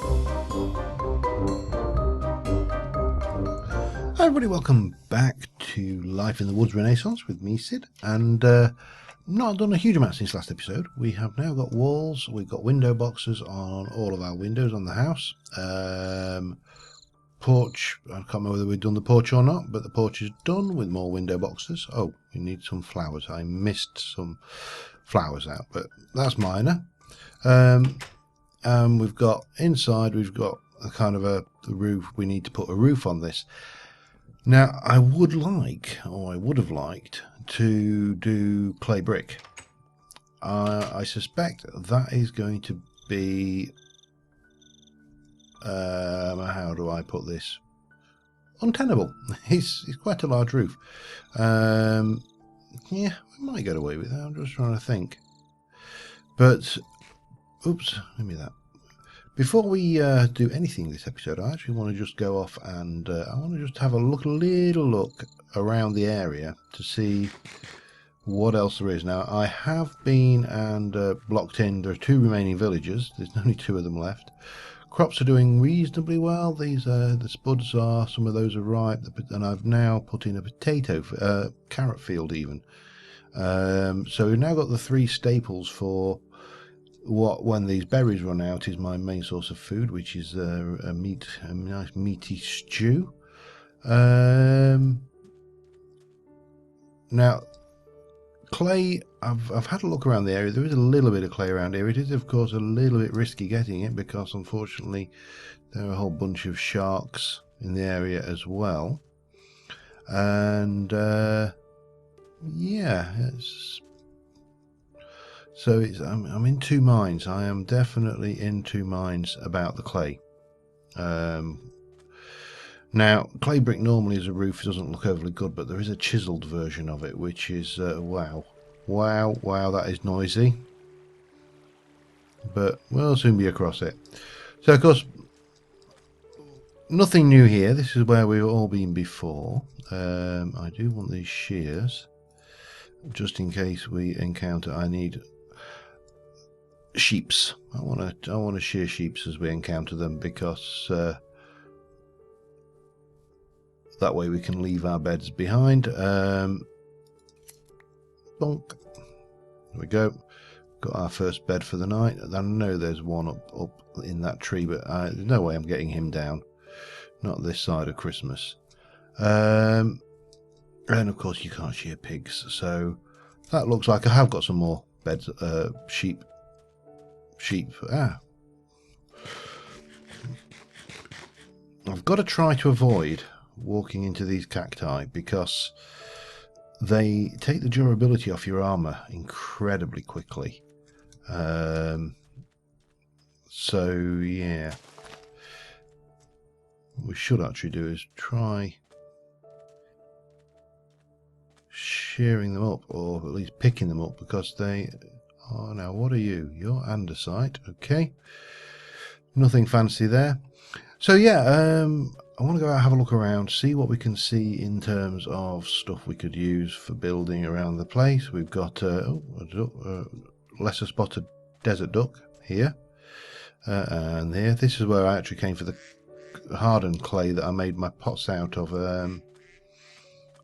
Hi everybody, welcome back to Life in the Woods Renaissance with me, Sid, and not done a huge amount since last episode. We have now got walls, we've got window boxes on all of our windows on the house. Porch, I can't remember whether we've done the porch or not, but the porch is done with more window boxes. Oh, we need some flowers. I missed some flowers out, but that's minor. We've got inside, we've got a kind of the roof. We need to put a roof on this. Now, I would have liked to do clay brick. I suspect that is going to be, how do I put this? Untenable. It's quite a large roof. Yeah, we might get away with that. I'm just trying to think. But, oops, give me that. Before we do anything this episode, I actually want to just go off and I want to just have a little look around the area to see what else there is. Now, I have been and blocked in. There are 2 remaining villages. There's only 2 of them left. Crops are doing reasonably well. These the spuds are, some of those are ripe, and I've now put in a carrot field even. So we've now got the 3 staples for what, when these berries run out, is my main source of food, which is a nice meaty stew. Now, clay, I've had a look around the area. There is a little bit of clay around here. It is, of course, a little bit risky getting it because, unfortunately, there are a whole bunch of sharks in the area as well. And yeah, so I'm in 2 minds. I am definitely in 2 minds about the clay. Now, clay brick normally as a roof doesn't look overly good, but there is a chiselled version of it, which is, wow, that is noisy. But we'll soon be across it. So, of course, nothing new here. This is where we've all been before. I do want these shears, just in case we encounter, I need sheeps. I want to shear sheeps as we encounter them, because that way we can leave our beds behind. Bonk. There we go. Got our first bed for the night. I know there's one up in that tree, but there's no way I'm getting him down. Not this side of Christmas. And of course you can't shear pigs, so that looks like I have got some more beds, sheep. I've got to try to avoid walking into these cacti because they take the durability off your armor incredibly quickly. So yeah, what we should actually do is try shearing them up, or at least picking them up, because they... Oh, now what are you? You're andesite. Okay, nothing fancy there. So yeah, I want to go out and have a look around, see what we can see in terms of stuff we could use for building around the place. We've got a lesser spotted desert duck here, and here. This is where I actually came for the hardened clay that I made my pots out of,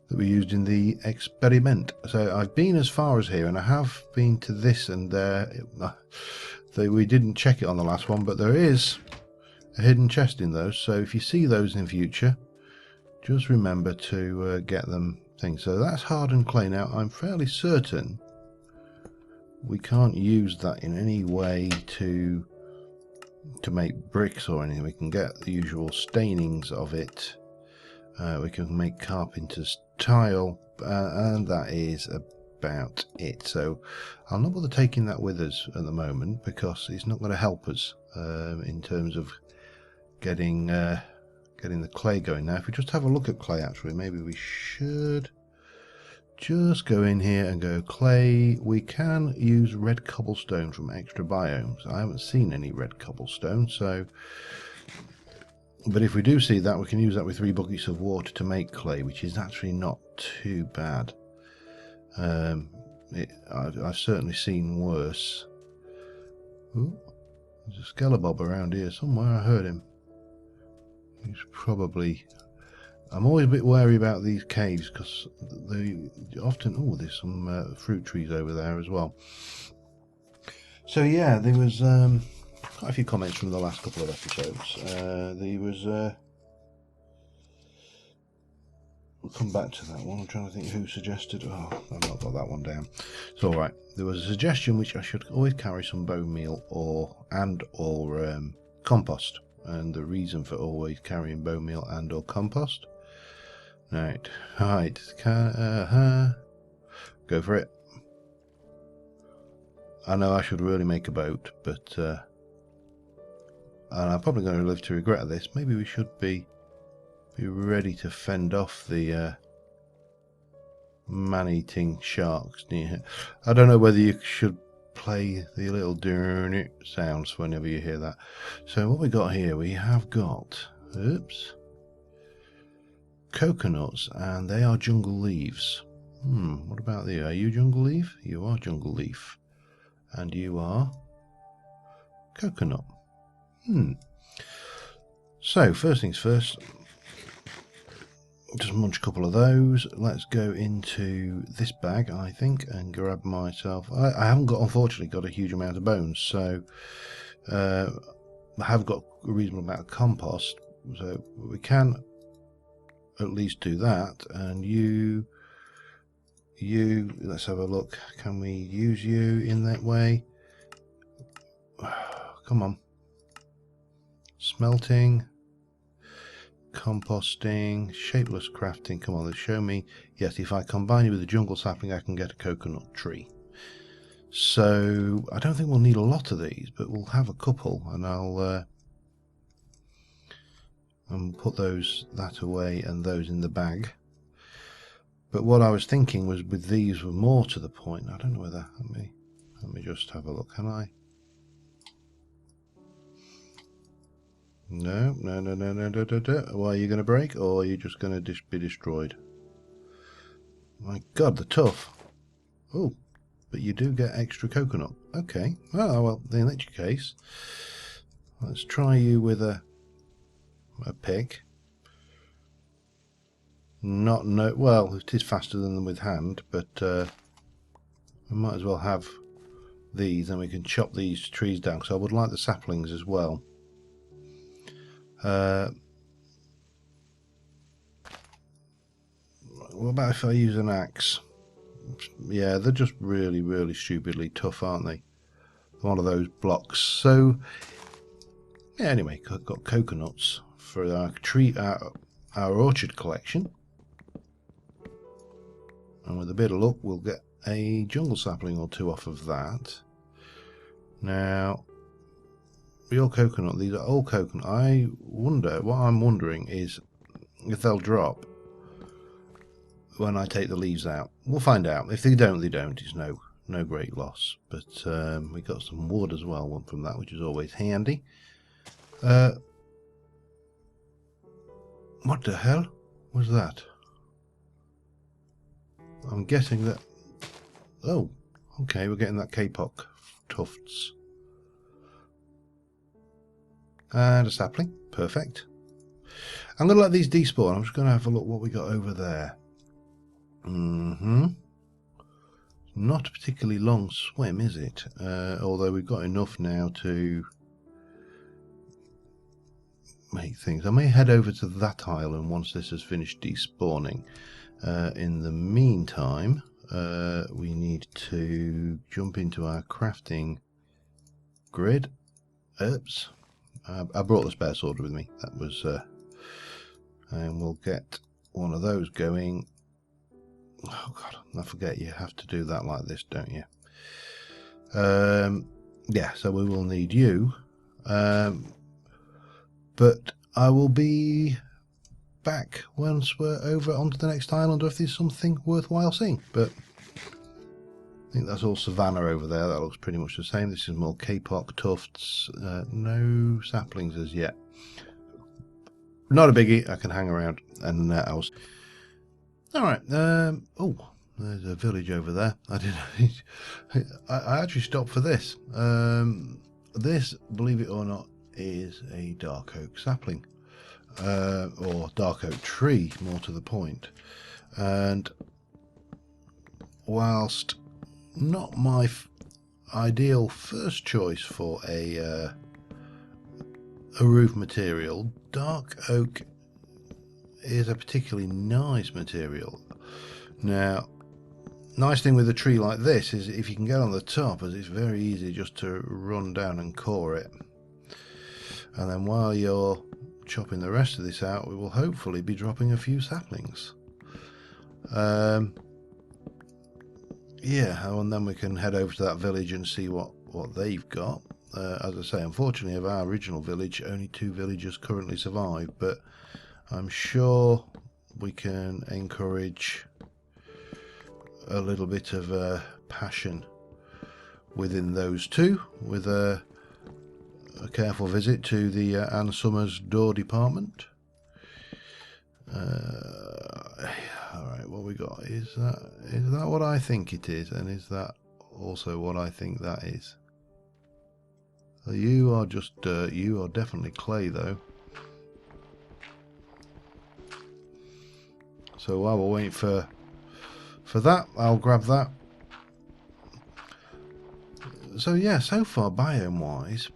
that we used in the experiment. So I've been as far as here, and I have been to this and there. We didn't check it on the last one, but there is a hidden chest in those, so if you see those in future, just remember to get them things. So that's hardened clay. Now, I'm fairly certain we can't use that in any way to make bricks or anything. We can get the usual stainings of it. We can make carpenter's tile, and that is about it. So I'll not bother taking that with us at the moment, because it's not going to help us in terms of getting the clay going. Now, if we just have a look at clay, actually, maybe we should just go in here and go clay. We can use red cobblestone from extra biomes. I haven't seen any red cobblestone, so... But if we do see that, we can use that with 3 buckets of water to make clay, which is actually not too bad. I've certainly seen worse. Ooh, There's a skeleton around here somewhere. I heard him. He's probably... I'm always a bit wary about these caves because they often... Oh, there's some fruit trees over there as well. So yeah, there was quite a few comments from the last couple of episodes. There was... We'll come back to that one. I'm trying to think who suggested... Oh, I've not got that one down. It's alright. There was a suggestion which I should always carry some bone meal or compost. And the reason for always carrying bone meal and or compost... Right. Go for it. I know I should really make a boat, but... and I'm probably going to live to regret this. Maybe we should be ready to fend off the man-eating sharks near. I don't know whether you should play the little durn sounds whenever you hear that. So what we got here, we have got coconuts, and they are jungle leaves. What about you? Are you jungle leaf? You are jungle leaf, and you are coconut. So first things first, just munch a couple of those. Let's go into this bag, I think, and grab myself... I haven't got, unfortunately, got a huge amount of bones, so I have got a reasonable amount of compost, so we can at least do that. And you, let's have a look. Can we use you in that way? Come on. Smelting. Composting, shapeless crafting. Come on, let's show me. Yes, if I combine it with the jungle sapling, I can get a coconut tree. So I don't think we'll need a lot of these, but we'll have a couple, and I'll put that away and those in the bag. But what I was thinking was with these were more to the point. I don't know whether let me just have a look. Can I? No. Why, are you going to break, or are you just going to be destroyed? My God, they're tough. Oh, but you do get extra coconut. Okay. Oh, well, in that case, let's try you with a pick. Well, it is faster than them with hand, but we might as well have these, and we can chop these trees down, because I would like the saplings as well. What about if I use an axe? Yeah, they're just really, really stupidly tough, aren't they? One of those blocks. So, yeah, anyway, got coconuts for our orchard collection. And with a bit of luck, we'll get a jungle sapling or two off of that. Now, real coconut, these are all coconut. What I'm wondering is if they'll drop when I take the leaves out. We'll find out. If they don't, they don't. It's no great loss. But we got some wood as well, one from that, which is always handy. What the hell was that? I'm guessing that... Oh, okay, we're getting that kapok tufts. And a sapling. Perfect. I'm going to let these despawn. I'm just going to have a look what we got over there. Not a particularly long swim, is it? Although we've got enough now to make things. I may head over to that island once this has finished despawning. In the meantime, we need to jump into our crafting grid. Oops. I brought the spare sword with me. That was, and we'll get one of those going. Oh God, I forget you have to do that like this, don't you? Yeah, so we will need you. But I will be back once we're over onto the next island, or if there's something worthwhile seeing. But I think that's all savannah over there. That looks pretty much the same. This is more kapok tufts. No saplings as yet. Not a biggie. I can hang around and else. All right. Oh, there's a village over there. I actually stopped for this. this, believe it or not, is a dark oak sapling, or dark oak tree, more to the point. And whilst not my ideal first choice for a roof material, dark oak is a particularly nice material. Now, nice thing with a tree like this is if you can get on the top, as it's very easy just to run down and core it. And then while you're chopping the rest of this out, we will hopefully be dropping a few saplings. Yeah, and then we can head over to that village and see what they've got. As I say, unfortunately, of our original village, only 2 villagers currently survive, but I'm sure we can encourage a little bit of passion within those 2 with a careful visit to the Anne Summers door department. Alright, what we got? Is that what I think it is? And is that also what I think that is? You are just dirt. You are definitely clay, though. So while we're waiting for that, I'll grab that. So yeah, so far biome-wise,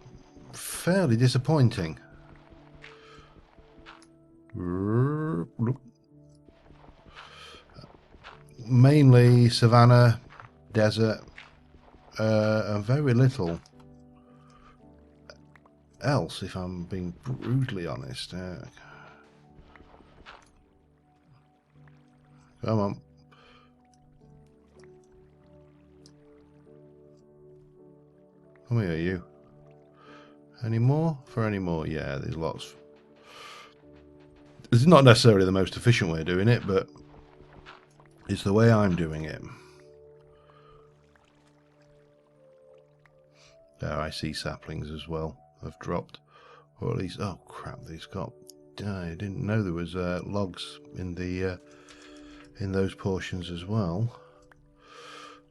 fairly disappointing. Mainly savanna, desert, and very little else, if I'm being brutally honest. Come on. Come here, you. Any more? For any more? Yeah, there's lots. This is not necessarily the most efficient way of doing it, but it's the way I'm doing it. There, I see saplings as well have dropped. Or at least, oh crap, they've got... I didn't know there was logs in the in those portions as well.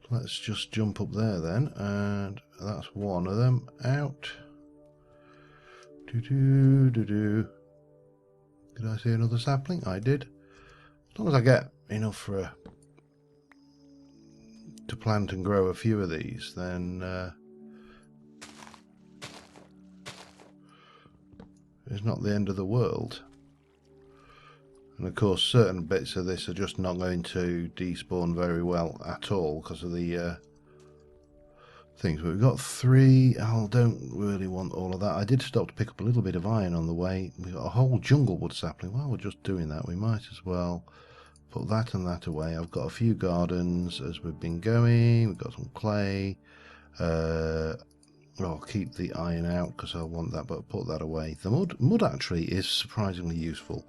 Let's just jump up there then, and that's one of them out. Did I see another sapling? I did. As long as I get enough for to plant and grow a few of these, then it's not the end of the world. And of course, certain bits of this are just not going to despawn very well at all because of the things. But we've got 3. I don't really want all of that. I did stop to pick up a little bit of iron on the way. We've got a whole jungle wood sapling. While we're just doing that, we might as well put that and that away. I've got a few gardens as we've been going. We've got some clay. I'll keep the iron out because I want that, but put that away. The mud actually is surprisingly useful.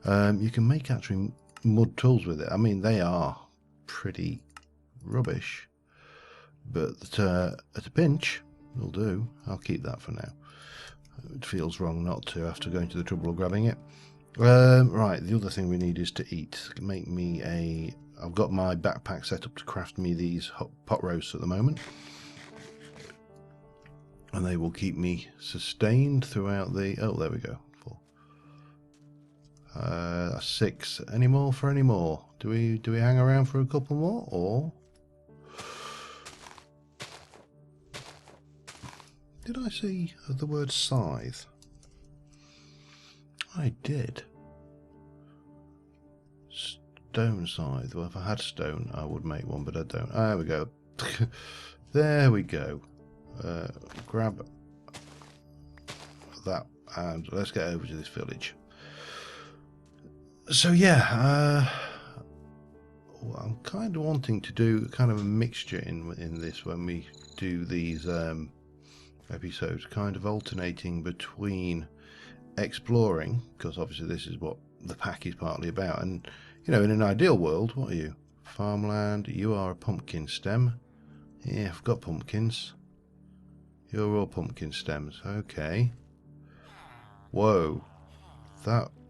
You can make actually mud tools with it. I mean, they are pretty rubbish, but at a pinch, will do. I'll keep that for now. It feels wrong not to after going to the trouble of grabbing it. Right, the other thing we need is to eat. Make me a... I've got my backpack set up to craft me these pot roasts at the moment. And they will keep me sustained throughout the... Oh, there we go. 4. 6. Any more for any more? Do we hang around for a couple more, or... Did I see the word scythe? I did. Stone scythe. Well, if I had stone, I would make one, but I don't. There we go. There we go. Grab that, and let's get over to this village. So yeah, well, I'm kind of wanting to do kind of a mixture in this when we do these episodes, kind of alternating between exploring, because obviously this is what the pack is partly about, and you know, in an ideal world, what are you? Farmland. You are a pumpkin stem. Yeah, I've got pumpkins. You're all pumpkin stems. Okay. Whoa.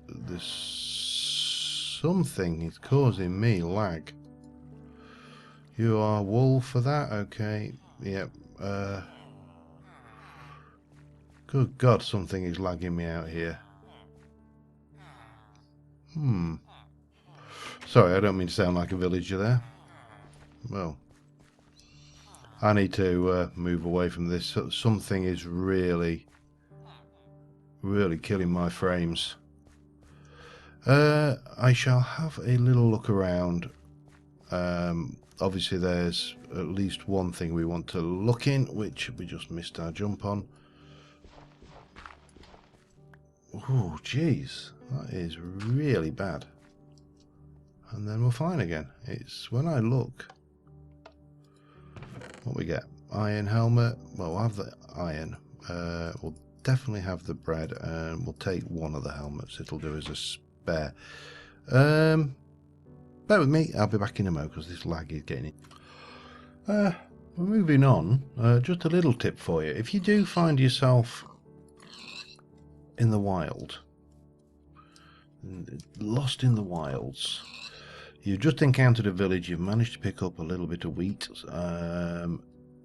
There's something is causing me lag. You are wool for that? Okay. Yep. Good God, something is lagging me out here. Sorry, I don't mean to sound like a villager there. Well, I need to move away from this. Something is really killing my frames. I shall have a little look around. Obviously there's at least one thing we want to look in, which we just missed our jump on. Oh, jeez, that is really bad. And then we're fine again. It's when I look, what we get? Iron helmet. Well, we'll have the iron. We'll definitely have the bread, and we'll take one of the helmets. It'll do as a spare. Bear with me. I'll be back in a moment because this lag is getting it. Moving on. Just a little tip for you. If you do find yourself in the wild, lost in the wilds, you've just encountered a village, you've managed to pick up a little bit of wheat,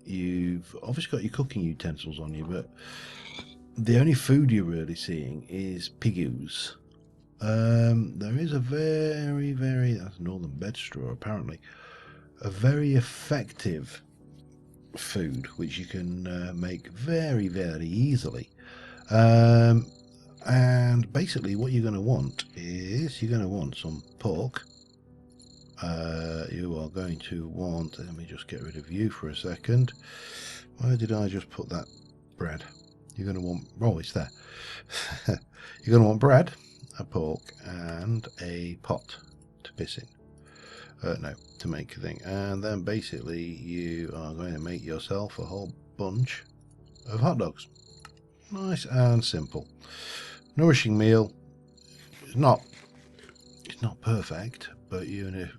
you've obviously got your cooking utensils on you, but the only food you're really seeing is piggoos. There is a very, that's northern bedstraw apparently, a very effective food which you can make very easily. And basically what you're going to want is you're going to want some pork. You are going to want, let me just get rid of you for a second. Where did I just put that bread? You're going to want, oh, it's there. You're going to want bread, a pork, and a pot to piss in. No, to make a thing. And then basically you are going to make yourself a whole bunch of hot dogs. Nice and simple. Nourishing meal. It's not perfect, but you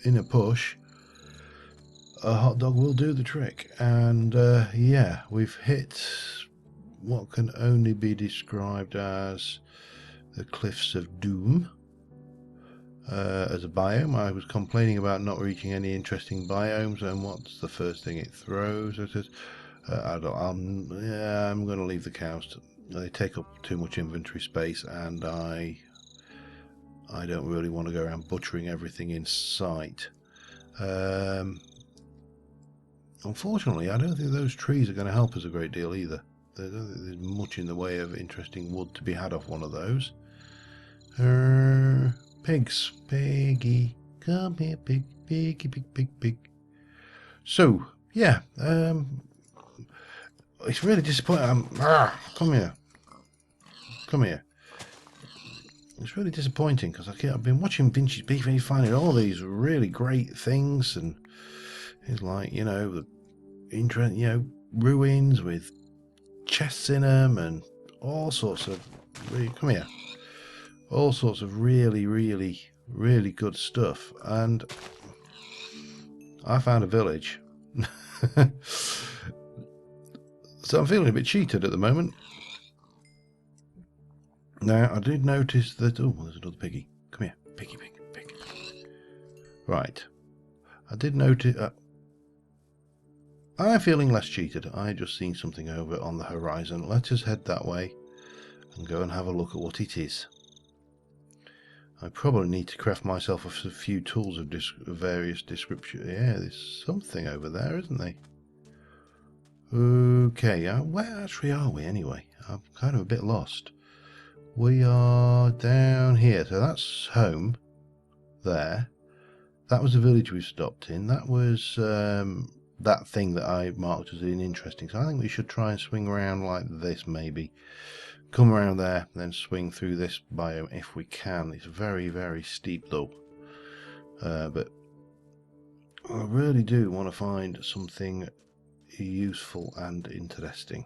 in a push, a hot dog will do the trick. And yeah, we've hit what can only be described as the Cliffs of Doom. As a biome, I was complaining about not reaching any interesting biomes, and what's the first thing it throws? It says, I'm going to leave the cows. They take up too much inventory space, and I don't really want to go around butchering everything in sight. Unfortunately, I don't think those trees are going to help us a great deal either. I don't think there's much in the way of interesting wood to be had off one of those. Pigs. Piggy. Come here, pig. Piggy, pig. So, yeah. It's really disappointing. Come here. Come here. It's really disappointing because I've been watching Vince's Beef and he's finding all these really great things, and it's like, you know, the ruins with chests in them and all sorts of come here. All sorts of really good stuff, and I found a village. So I'm feeling a bit cheated at the moment. Now I did notice that, oh, there's another piggy. Come here, pig. Right, I did notice I'm feeling less cheated. I just seen something over on the horizon. Let us head that way and go and have a look at what it is. I probably need to craft myself a few tools of various description. Yeah, there's something over there, isn't there? Okay, where actually are we anyway? I'm kind of a bit lost. We are down here, so that's home. There. That was the village we stopped in. That was that thing that I marked as interesting. So I think we should try and swing around like this maybe. Come around there, then swing through this biome if we can. It's very steep though, but I really do want to find something useful and interesting.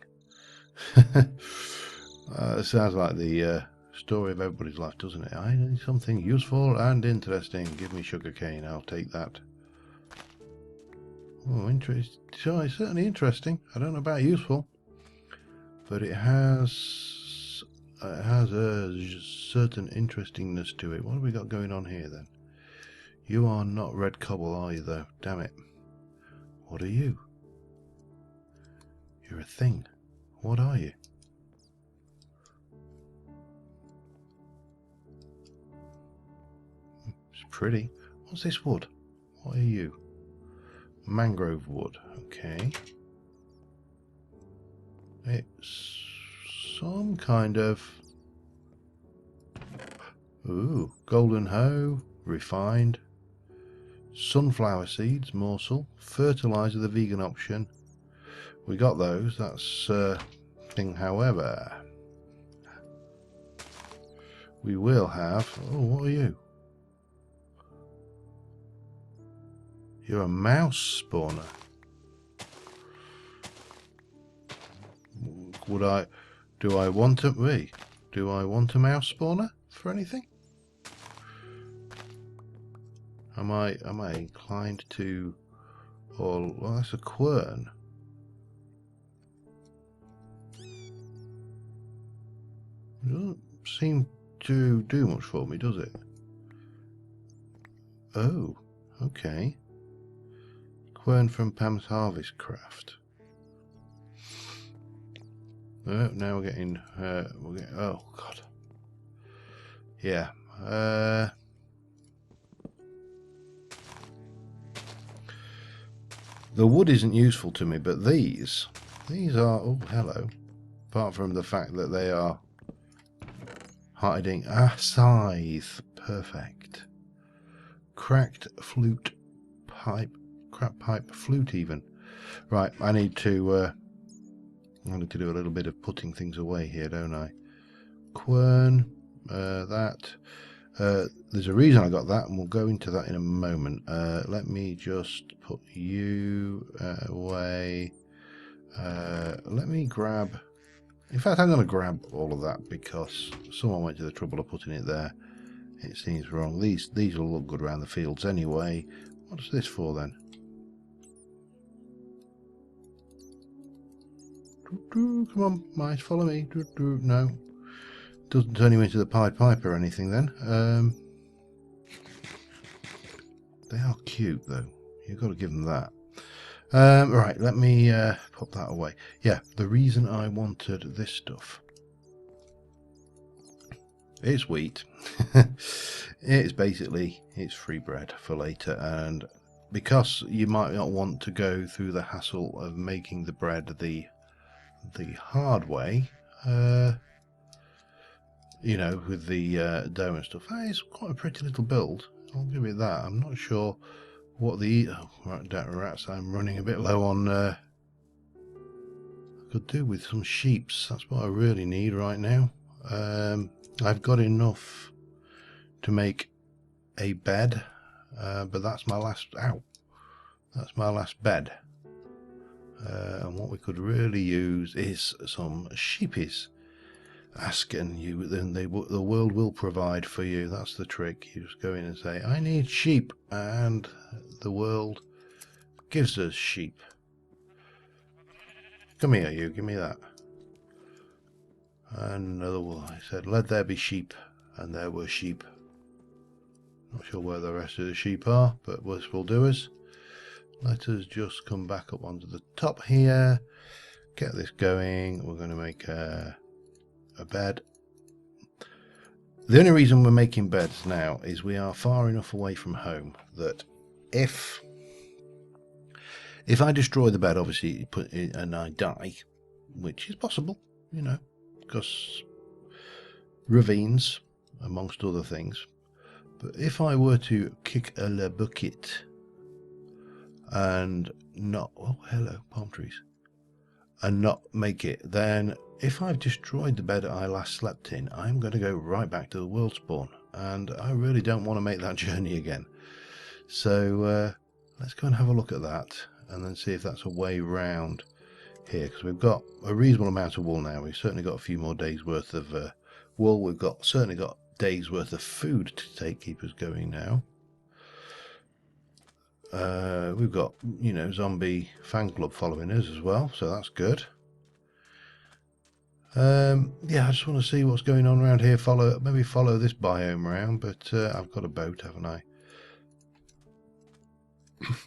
It sounds like the story of everybody's life, doesn't it? I need something useful and interesting. Give me sugarcane, I'll take that. Oh, interesting. So it's certainly interesting. I don't know about useful, but it has a certain interestingness to it. What have we got going on here then? You are not red cobble, are you though? Damn it. What are you? You're a thing. What are you? It's pretty. What's this wood? What are you? Mangrove wood. Okay. It's some kind of... Ooh, golden hoe, refined. Sunflower seeds, morsel. Fertilizer, the vegan option. We got those. That's thing. However, we will have... Oh, what are you? You're a mouse spawner. Would I... Do I want a... Wait. Do I want a mouse spawner for anything? Am I inclined to... Or... Well, that's a quern. It doesn't seem to do much for me, does it? Oh, okay. Quern from Pam's Harvest Craft. Oh, now we're getting... oh, God. Yeah. The wood isn't useful to me, but these are... Oh, hello. Apart from the fact that they are hiding... Ah, scythe. Perfect. Cracked flute pipe. Cracked pipe flute even. Right, I need to do a little bit of putting things away here, don't I? Quern. That. There's a reason I got that, and we'll go into that in a moment. Let me just put you away. Let me grab... In fact, I'm going to grab all of that because someone went to the trouble of putting it there. It seems wrong. These will look good around the fields anyway. What's this for then? Come on, mice, follow me. No. Doesn't turn you into the Pied Piper or anything then. They are cute though. You've got to give them that. Right, let me put that away. Yeah, the reason I wanted this stuff. It's wheat. It's basically, it's free bread for later, and because you might not want to go through the hassle of making the bread the hard way, you know, with the dough and stuff. It's quite a pretty little build, I'll give it that. I'm not sure what the... Oh, right, rats, I'm running a bit low on... I could do with some sheeps. That's what I really need right now. I've got enough to make a bed, but that's my last... Ow! That's my last bed. And what we could really use is some sheepies. Ask and you, then the world will provide for you. That's the trick. You just go in and say, I need sheep, and the world gives us sheep. Come here, you, give me that. And another one. I said, let there be sheep, and there were sheep. Not sure where the rest of the sheep are, but this will do us. Let us just come back up onto the top here, get this going. We're going to make a bed. The only reason we're making beds now is we are far enough away from home that if I destroy the bed, obviously, and I die, which is possible, you know, because ravines, amongst other things. But if I were to kick a le bucket and not... Oh, hello, palm trees. And not make it, then if I've destroyed the bed I last slept in, I'm going to go right back to the world spawn, and I really don't want to make that journey again. So let's go and have a look at that and then see if that's a way round here, because we've got a reasonable amount of wool now. We've certainly got a few more days worth of wool. We've certainly got days worth of food to keep us going now. We've got, you know, zombie fan club following us as well, so that's good. Yeah, I just want to see what's going on around here. Maybe follow this biome around, but I've got a boat, haven't I?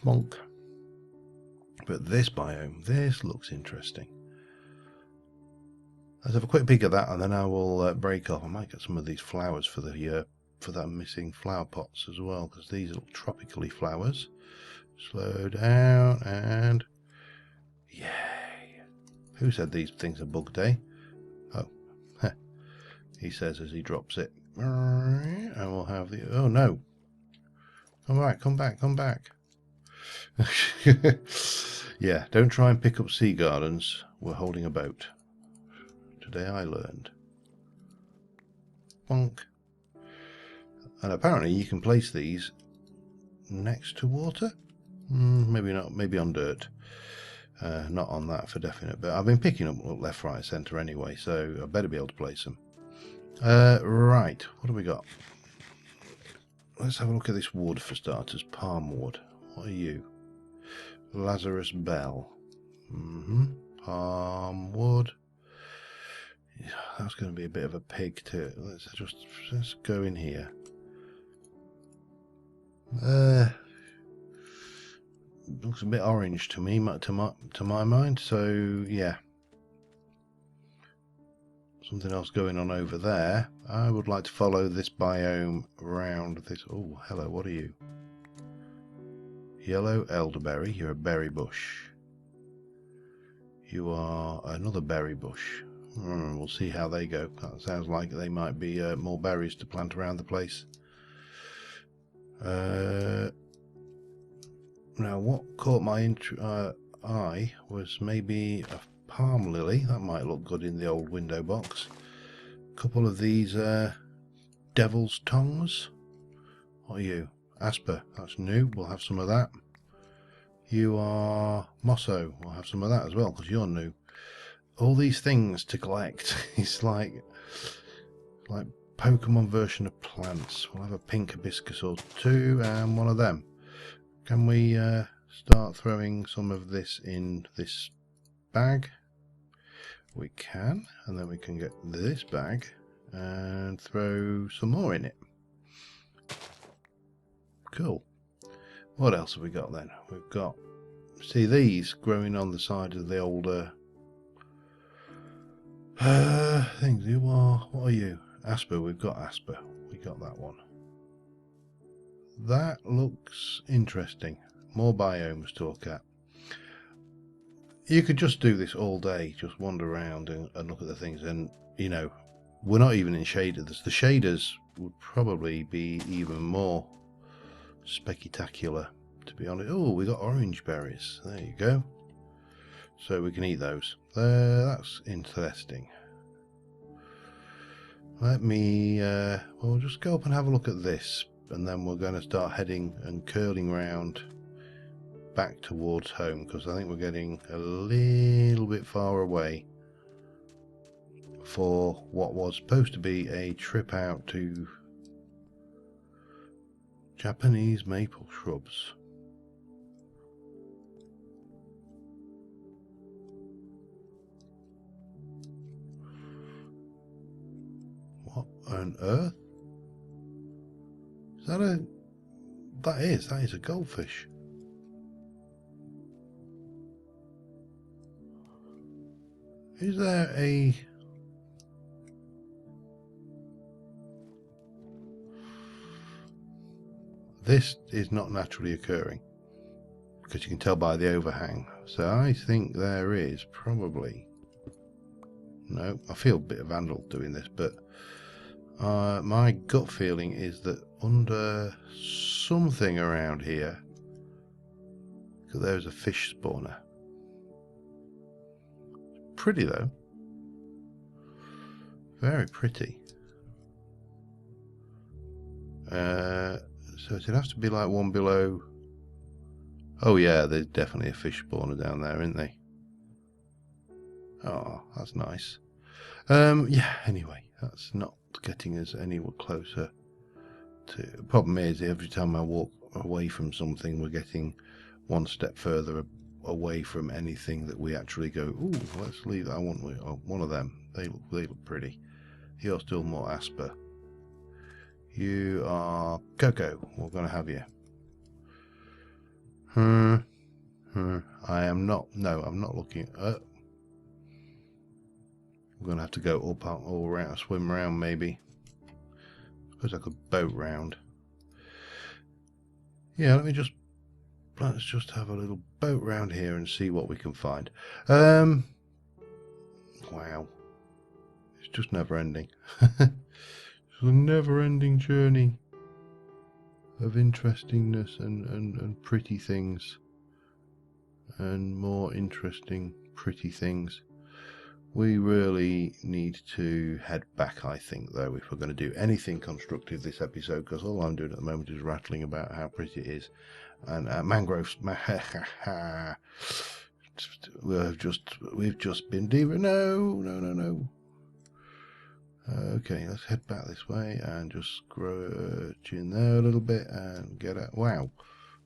Monk. But this biome, this looks interesting. Let's have a quick peek at that, and then I will break off. I might get some of these flowers for the for the missing flower pots as well, because these are tropically flowers. Slow down and yay! Who said these things are bug day? Oh, he says as he drops it. And we'll have the... Oh no! Come back, come back, come back. Yeah, don't try and pick up sea gardens. We're holding a boat. Today I learned. Bonk. And apparently you can place these next to water. Maybe not, maybe on dirt. Not on that for definite, but I've been picking up left, right, centre anyway, so I better be able to place them. Right, what do we got? Let's have a look at this wood for starters. Palm wood. What are you? Lazarus Bell. Palm wood. Yeah, that's going to be a bit of a pig too. Let's go in here. Looks a bit orange to me, to my mind. So yeah, something else going on over there. I would like to follow this biome around this. Oh, hello. What are you? Yellow elderberry. You're a berry bush. You are another berry bush. We'll see how they go. That sounds like they might be more berries to plant around the place. Now, what caught my eye was maybe a palm lily. That might look good in the old window box. A couple of these devil's tongues. What are you? Asper. That's new. We'll have some of that. You are Mosso. We'll have some of that as well because you're new. All these things to collect. It's like Pokemon version of plants. We'll have a pink hibiscus or two and one of them. Can we start throwing some of this in this bag? We can, and then we can get this bag and throw some more in it. Cool. What else have we got then? We've got, see these growing on the side of the older things. You are, what are you? Asper. We've got Asper. We got that one. That looks interesting. More biomes to look at. You could just do this all day, just wander around and look at the things, and you know, we're not even in shaders. The shaders would probably be even more spectacular, to be honest. Oh, we got orange berries. There you go. So we can eat those. That's interesting. Let me we'll just go up and have a look at this, and then we're going to start heading and curling round back towards home, because I think we're getting a little bit far away for what was supposed to be a trip out to Japanese maple shrubs. What on earth? Is that a... That is a goldfish. Is there a... This is not naturally occurring, because you can tell by the overhang. So I think there is probably... No, I feel a bit of vandal doing this, but my gut feeling is that under something around here, because there's a fish spawner. Pretty though. Very pretty. So it'd have to be like one below. Oh yeah, there's definitely a fish spawner down there, isn't there? Oh, that's nice. Yeah, anyway, that's not getting us anywhere closer to... The problem is, every time I walk away from something, we're getting one step further away from anything that we actually go, ooh, let's leave that. I want one of them. They look pretty. You're still more Asper. You are Cocoa. We're going to have you. I am not. No, I'm not looking. We're going to have to go up all around, swim around maybe. suppose I could boat round. Yeah, let's just have a little boat round here and see what we can find. Wow, it's just never ending. It's a never ending journey of interestingness and pretty things, and more interesting pretty things. We really need to head back, I think, though, if we're going to do anything constructive this episode, because all I'm doing at the moment is rattling about how pretty it is. And mangroves, we've just been deep. No. Okay, let's head back this way and just scratch in there a little bit and get out. Wow,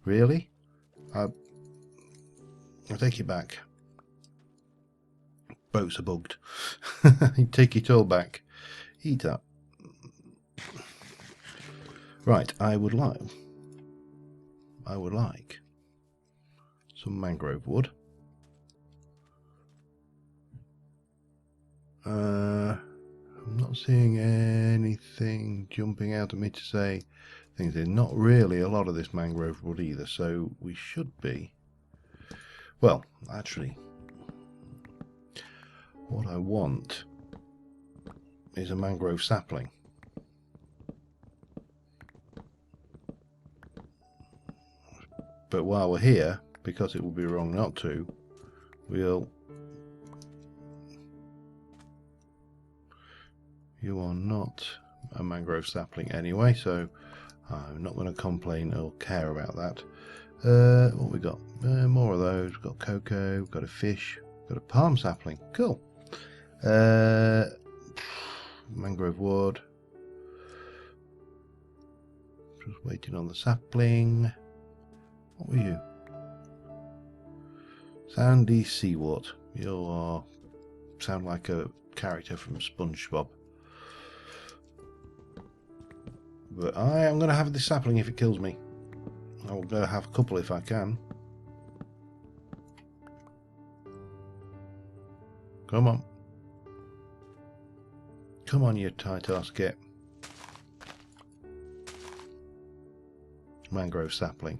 really? I'll take it back. Boats are bugged. Take it all back. Eat up. Right, I would like some mangrove wood. I'm not seeing anything jumping out at me to say things. There's not really a lot of this mangrove wood either, so we should be. Well, actually, what I want is a mangrove sapling. But while we're here, because it would be wrong not to, you are not a mangrove sapling anyway, so I'm not going to complain or care about that. What we got? More of those. We've got cocoa, we've got a fish, we've got a palm sapling. Cool. Mangrove wood. Just waiting on the sapling. What were you? Sandy Seawart. You sound like a character from SpongeBob. But I am going to have this sapling if it kills me. I'm going to have a couple if I can. Come on. Come on, you tight ass git. Mangrove sapling.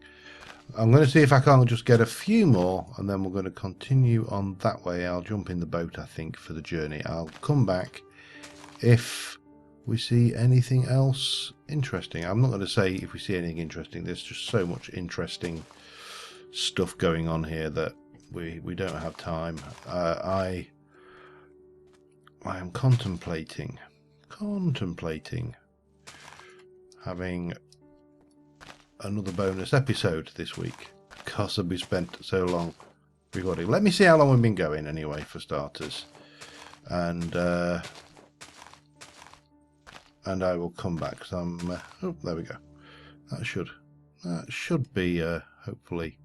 I'm going to see if I can't just get a few more, and then we're going to continue on that way. I'll jump in the boat, I think, for the journey. I'll come back if we see anything else interesting. I'm not going to say if we see anything interesting. There's just so much interesting stuff going on here that we don't have time. I am contemplating having another bonus episode this week because we spent so long recording. Let me see how long we've been going anyway, for starters, and I will come back. Oh, there we go. That should be hopefully.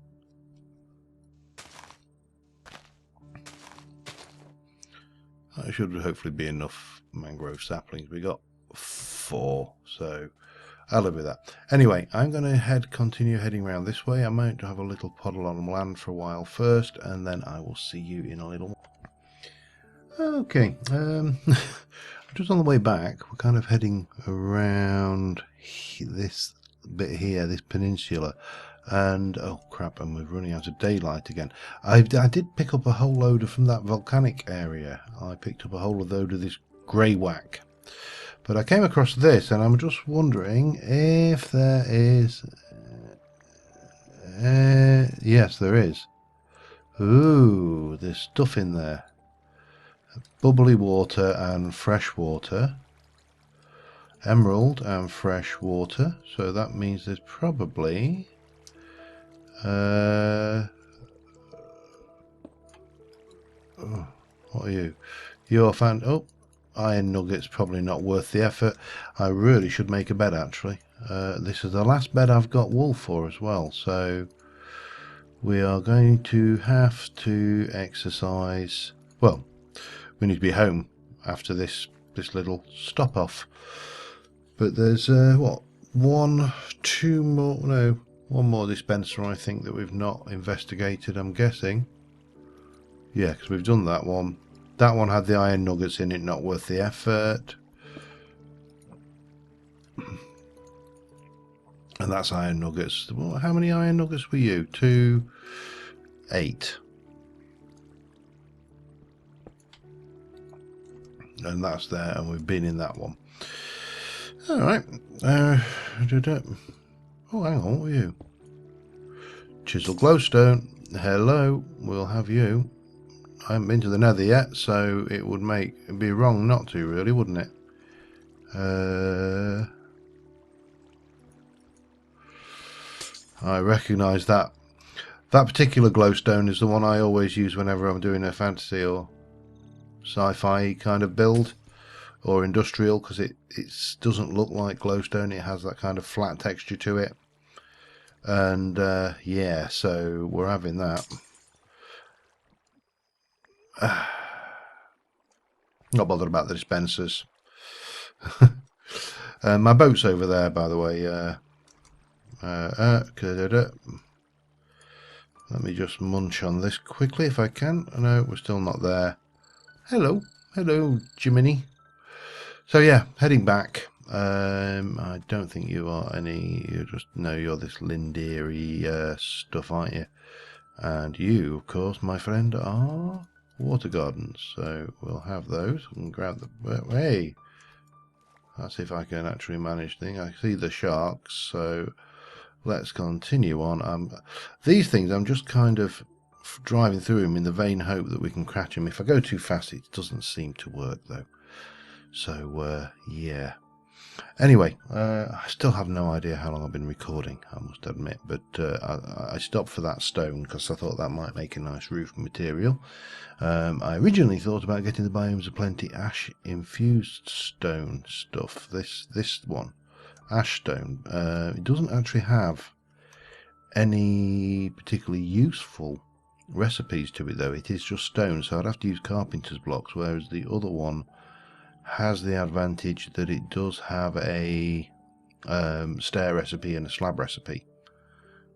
That should hopefully be enough mangrove saplings. We got 4, so I'll live with that. Anyway, I'm going to continue heading around this way. I might have a little puddle on land for a while first, and then I will see you in a little. Okay, just on the way back, we're kind of heading around this bit here, this peninsula, and oh crap, and we're running out of daylight again. I did pick up a whole load from that volcanic area. I picked up a whole load of this grey whack. But I came across this, and I'm just wondering if there is. Yes, there is. Ooh, there's stuff in there. Bubbly water and fresh water. Emerald and fresh water. So that means there's probably. Oh, what are you? You're a fan. Oh. Iron nuggets, probably not worth the effort. I really should make a bed, actually. This is the last bed I've got wool for as well, so we are going to have to exercise. Well, we need to be home after this little stop off. But there's what, one more dispenser, I think, that we've not investigated, I'm guessing. Yeah, because we've done that one. That one had the iron nuggets in it, not worth the effort. And that's iron nuggets. Well, how many iron nuggets were you? 2, 8. And that's there, and we've been in that one. Alright. Oh, hang on, what were you? Chisel glowstone. Hello, we'll have you. I haven't been to the nether yet, so it would be wrong not to, really, wouldn't it? I recognise that. That particular glowstone is the one I always use whenever I'm doing a fantasy or sci-fi kind of build, or industrial, because it doesn't look like glowstone. It has that kind of flat texture to it. And yeah, so we're having that. Not bothered about the dispensers. My boat's over there, by the way. Let me just munch on this quickly if I can. No, we're still not there. Hello. Hello, Jiminy. So yeah, heading back. I don't think you are any... you're this Lindery stuff, aren't you? And you, of course, my friend, are water gardens. So we'll have those and grab the... Hey! Let's see if I can actually manage things. I see the sharks, so let's continue on. These things, I'm just kind of driving through them in the vain hope that we can catch them. If I go too fast, it doesn't seem to work, though. So, yeah. Anyway, I still have no idea how long I've been recording, I must admit, but I stopped for that stone because I thought that might make a nice roof material. I originally thought about getting the Biomes of Plenty ash infused stone stuff. This one, ash stone. It doesn't actually have any particularly useful recipes to it, though. It is just stone, so I'd have to use carpenter's blocks, whereas the other one has the advantage that it does have a stair recipe and a slab recipe,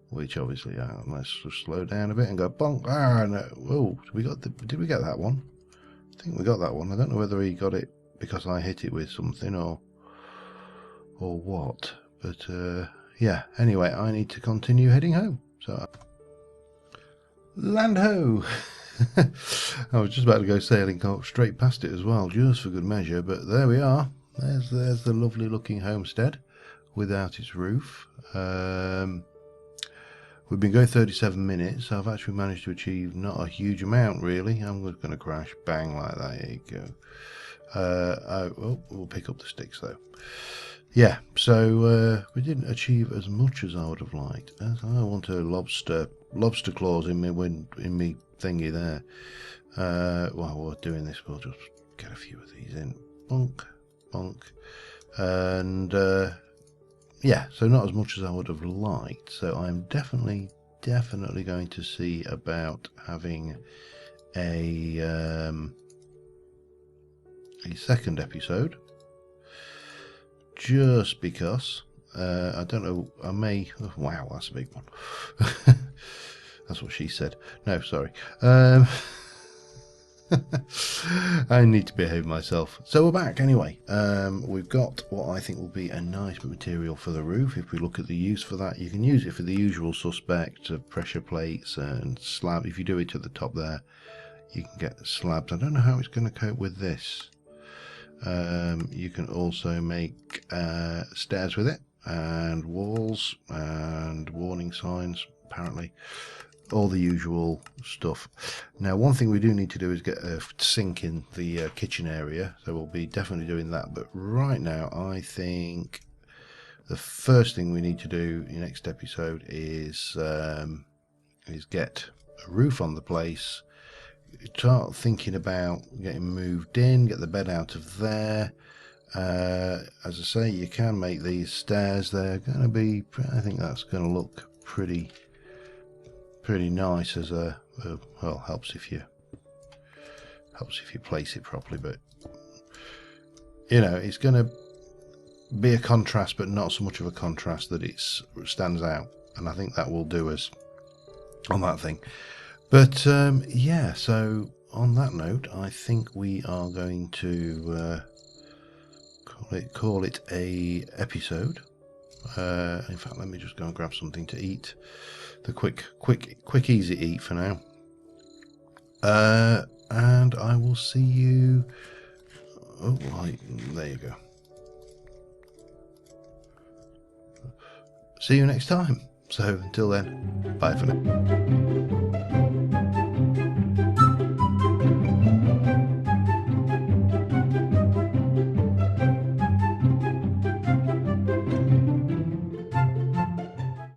which obviously let's just slow down a bit and go bonk. No. Whoa, did we get that one? I think we got that one. I don't know whether he got it because I hit it with something or what, but yeah, anyway, I need to continue heading home. So land ho. I was just about to go sailing straight past it as well, just for good measure, but there we are. There's the lovely looking homestead without its roof. We've been going 37 minutes. I've actually managed to achieve not a huge amount, really. I'm just going to crash bang like that. There you go. We'll pick up the sticks though. Yeah, so we didn't achieve as much as I would have liked. As I want a lobster claws in me thingy there. While we're doing this, we'll just get a few of these in. Bonk, bonk. And yeah, so not as much as I would have liked. So I'm definitely going to see about having a second episode. Just because I don't know, I may... Oh, wow, that's a big one. That's what she said. No, sorry. I need to behave myself. So we're back anyway. We've got what I think will be a nice material for the roof. If we look at the use for that, you can use it for the usual suspect of pressure plates and slab. If you do it at the top there, you can get slabs. I don't know how it's going to cope with this. You can also make stairs with it, and walls and warning signs, apparently. All the usual stuff. Now, one thing we do need to do is get a sink in the kitchen area, so we'll be definitely doing that. But right now, I think the first thing we need to do in the next episode is get a roof on the place, start thinking about getting moved in, get the bed out of there. As I say, you can make these stairs. They're going to be, I think that's going to look pretty nice as a well, helps if you place it properly, but you know, it's going to be a contrast, but not so much of a contrast that it stands out, and I think that will do us on that thing. But yeah, so on that note, I think we are going to call it a episode. In fact, let me just go and grab something to eat. The quick, easy eat for now. And I will see you. Oh, right, there you go. See you next time. So until then, bye for now.